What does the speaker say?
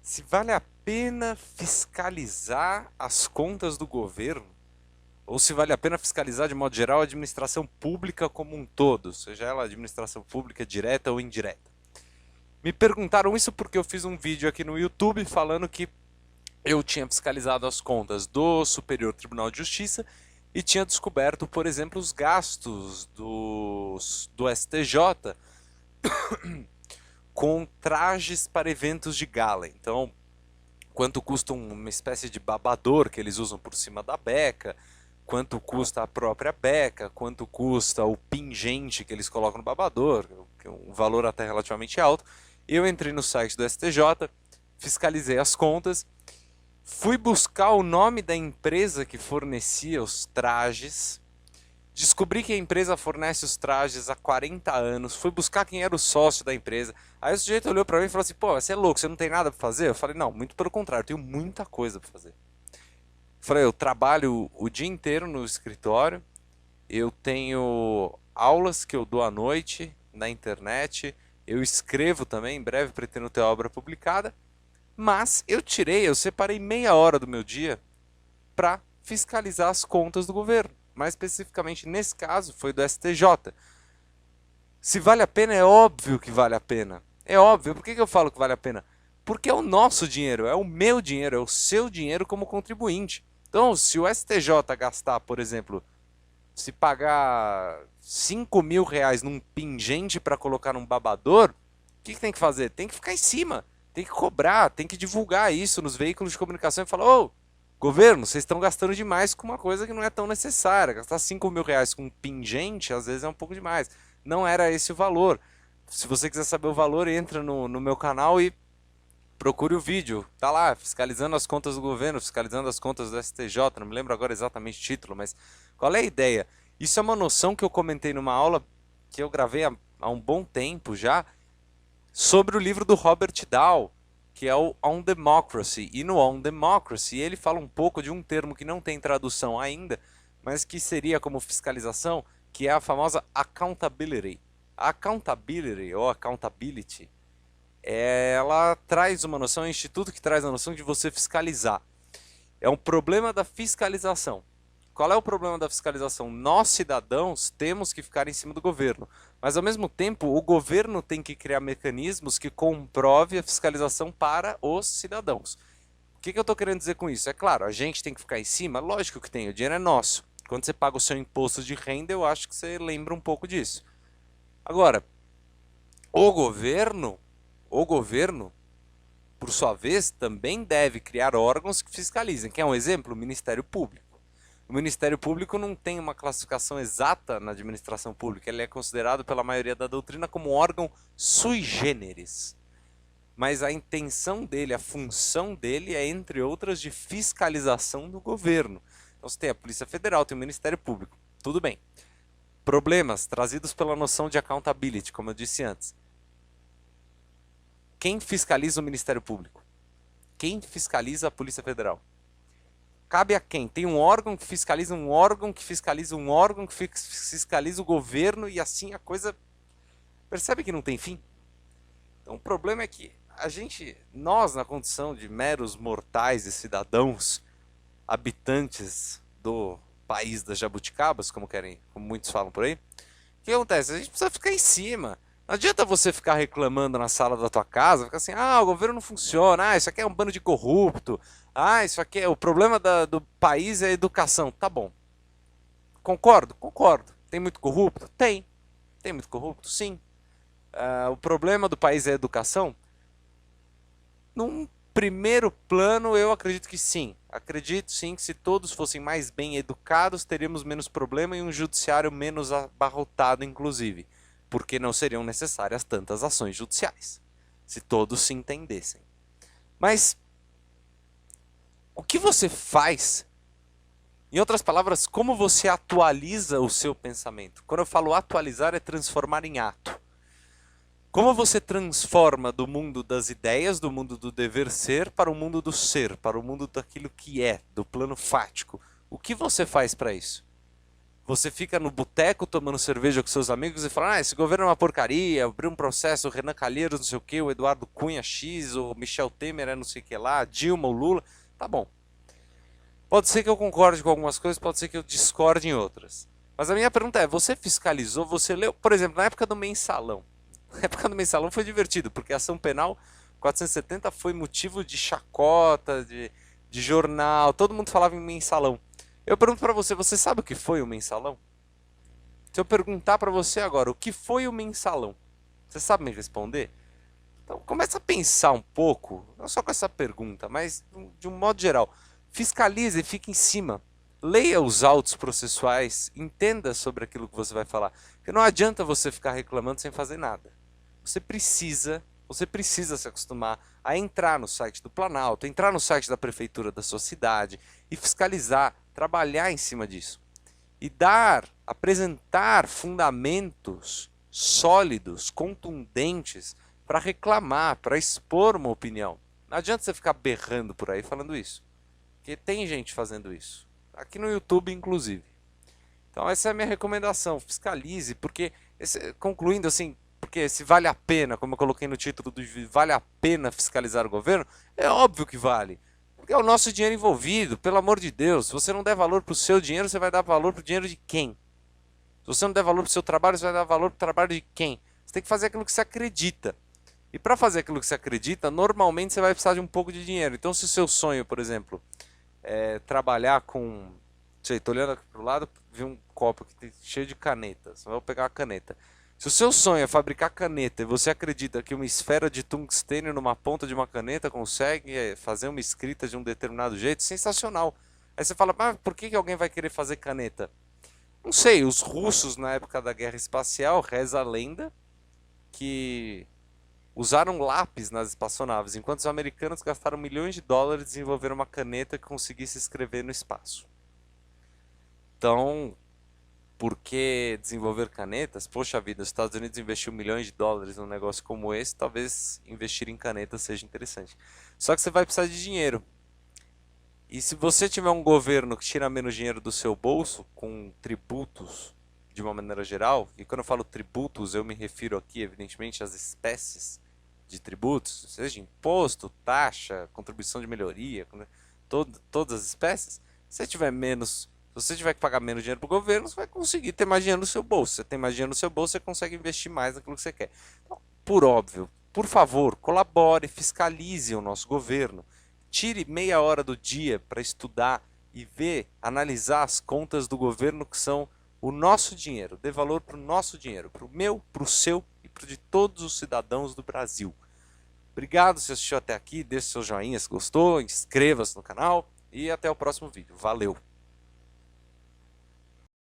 Se vale a pena fiscalizar as contas do governo, ou se vale a pena fiscalizar de modo geral a administração pública como um todo, seja ela administração pública direta ou indireta. Me perguntaram isso porque eu fiz um vídeo aqui no YouTube falando que eu tinha fiscalizado as contas do Superior Tribunal de Justiça e tinha descoberto, por exemplo, os gastos do STJ com trajes para eventos de gala. Então, quanto custa uma espécie de babador que eles usam por cima da beca, quanto custa a própria beca, quanto custa o pingente que eles colocam no babador, que é um valor até relativamente alto. Eu entrei no site do STJ, fiscalizei as contas, fui buscar o nome da empresa que fornecia os trajes, descobri que a empresa fornece os trajes há 40 anos, fui buscar quem era o sócio da empresa. Aí o sujeito olhou pra mim e falou assim: pô, você é louco, você não tem nada pra fazer? Eu falei: não, muito pelo contrário, eu tenho muita coisa pra fazer. Eu falei: eu trabalho o dia inteiro no escritório, eu tenho aulas que eu dou à noite na internet, eu escrevo também, em breve pretendo ter obra publicada, mas eu separei meia hora do meu dia para fiscalizar as contas do governo. Mais especificamente, nesse caso, foi do STJ. Se vale a pena, é óbvio que vale a pena. É óbvio. Por que eu falo que vale a pena? Porque é o nosso dinheiro, é o meu dinheiro, é o seu dinheiro como contribuinte. Então, se o STJ gastar, por exemplo, se pagar 5 mil reais num pingente para colocar num babador, o que tem que fazer? Tem que ficar em cima, tem que cobrar, tem que divulgar isso nos veículos de comunicação e falar: ô, governo, vocês estão gastando demais com uma coisa que não é tão necessária. Gastar 5 mil reais com um pingente, às vezes é um pouco demais. Não era esse o valor. Se você quiser saber o valor, entra no meu canal e procure o vídeo. Tá lá, fiscalizando as contas do governo, fiscalizando as contas do STJ. Não me lembro agora exatamente o título, mas qual é a ideia? Isso é uma noção que eu comentei numa aula que eu gravei há um bom tempo já, sobre o livro do Robert Dahl, que é o On Democracy. E no On Democracy ele fala um pouco de um termo que não tem tradução ainda, mas que seria como fiscalização, que é a famosa accountability. A accountability ou accountability, ela traz uma noção, é um instituto que traz a noção de você fiscalizar. É um problema da fiscalização. Qual é o problema da fiscalização? Nós, cidadãos, temos que ficar em cima do governo. Mas, ao mesmo tempo, o governo tem que criar mecanismos que comprovem a fiscalização para os cidadãos. O que eu estou querendo dizer com isso? É claro, a gente tem que ficar em cima, lógico que tem, o dinheiro é nosso. Quando você paga o seu imposto de renda, eu acho que você lembra um pouco disso. Agora, o governo, por sua vez, também deve criar órgãos que fiscalizem. Quer um exemplo? O Ministério Público. O Ministério Público não tem uma classificação exata na administração pública, ele é considerado pela maioria da doutrina como um órgão sui generis. Mas a intenção dele, a função dele é, entre outras, de fiscalização do governo. Então você tem a Polícia Federal, tem o Ministério Público, tudo bem. Problemas trazidos pela noção de accountability, como eu disse antes. Quem fiscaliza o Ministério Público? Quem fiscaliza a Polícia Federal? Cabe a quem? Tem um órgão que fiscaliza um órgão que fiscaliza um órgão que fiscaliza o governo e assim a coisa... Percebe que não tem fim? Então o problema é que nós na condição de meros mortais e cidadãos, habitantes do país das jabuticabas, como muitos falam por aí, o que acontece? A gente precisa ficar em cima. Não adianta você ficar reclamando na sala da tua casa, ficar assim: ah, o governo não funciona, ah, isso aqui é um bando de corrupto, ah, isso aqui é o problema do país é a educação. Tá bom. Concordo? Concordo. Tem muito corrupto? Tem. Tem muito corrupto? Sim. O problema do país é a educação? Num primeiro plano, eu acredito que sim. Acredito sim que se todos fossem mais bem educados, teríamos menos problema e um judiciário menos abarrotado, inclusive. Porque não seriam necessárias tantas ações judiciais, se todos se entendessem. Mas o que você faz? Em outras palavras, como você atualiza o seu pensamento? Quando eu falo atualizar, é transformar em ato. Como você transforma do mundo das ideias, do mundo do dever ser, para o mundo do ser, para o mundo daquilo que é, do plano fático? O que você faz para isso? Você fica no boteco tomando cerveja com seus amigos e fala, esse governo é uma porcaria, abriu um processo, o Renan Calheiros, não sei o que, o Eduardo Cunha X, o Michel Temer é não sei o que lá, Dilma, o Lula. Tá bom. Pode ser que eu concorde com algumas coisas, pode ser que eu discorde em outras. Mas a minha pergunta é, você fiscalizou, você leu, por exemplo, na época do mensalão. Na época do mensalão foi divertido, porque a ação penal 470 foi motivo de chacota, de jornal, todo mundo falava em mensalão. Eu pergunto pra você, você sabe o que foi o mensalão? Se eu perguntar pra você agora, o que foi o mensalão? Você sabe me responder? Então começa a pensar um pouco, não só com essa pergunta, mas de um modo geral. Fiscalize e fique em cima. Leia os autos processuais, entenda sobre aquilo que você vai falar. Porque não adianta você ficar reclamando sem fazer nada. Você precisa se acostumar a entrar no site do Planalto, entrar no site da prefeitura da sua cidade e fiscalizar, trabalhar em cima disso. E apresentar fundamentos sólidos, contundentes, para reclamar, para expor uma opinião. Não adianta você ficar berrando por aí falando isso. Porque tem gente fazendo isso. Aqui no YouTube, inclusive. Então essa é a minha recomendação. Fiscalize, porque, concluindo assim, porque se vale a pena, como eu coloquei no título do vídeo, vale a pena fiscalizar o governo? É óbvio que vale. Porque é o nosso dinheiro envolvido, pelo amor de Deus. Se você não der valor para o seu dinheiro, você vai dar valor para o dinheiro de quem? Se você não der valor para o seu trabalho, você vai dar valor para o trabalho de quem? Você tem que fazer aquilo que você acredita. E para fazer aquilo que você acredita, normalmente você vai precisar de um pouco de dinheiro. Então se o seu sonho, por exemplo, é trabalhar com... Sei, tô olhando aqui pro lado, vi um copo aqui cheio de canetas. Vou pegar uma caneta. Se o seu sonho é fabricar caneta e você acredita que uma esfera de tungstênio numa ponta de uma caneta consegue fazer uma escrita de um determinado jeito, sensacional. Aí você fala, mas por que alguém vai querer fazer caneta? Não sei, os russos na época da guerra espacial, reza a lenda, que usaram lápis nas espaçonaves, enquanto os americanos gastaram milhões de dólares em desenvolver uma caneta que conseguisse escrever no espaço. Então, por que desenvolver canetas? Poxa vida, os Estados Unidos investiu milhões de dólares num negócio como esse, talvez investir em canetas seja interessante. Só que você vai precisar de dinheiro. E se você tiver um governo que tira menos dinheiro do seu bolso, com tributos de uma maneira geral, e quando eu falo tributos, eu me refiro aqui, evidentemente, às espécies de tributos, seja imposto, taxa, contribuição de melhoria, todas as espécies, se você tiver que pagar menos dinheiro para o governo, você vai conseguir ter mais dinheiro no seu bolso. Se você tem mais dinheiro no seu bolso, você consegue investir mais naquilo que você quer. Então, por óbvio, por favor, colabore, fiscalize o nosso governo. Tire meia hora do dia para estudar e ver, analisar as contas do governo que são o nosso dinheiro. Dê valor para o nosso dinheiro, para o meu, para o seu e para o de todos os cidadãos do Brasil. Obrigado se assistiu até aqui, deixe seu joinha se gostou, inscreva-se no canal e até o próximo vídeo. Valeu!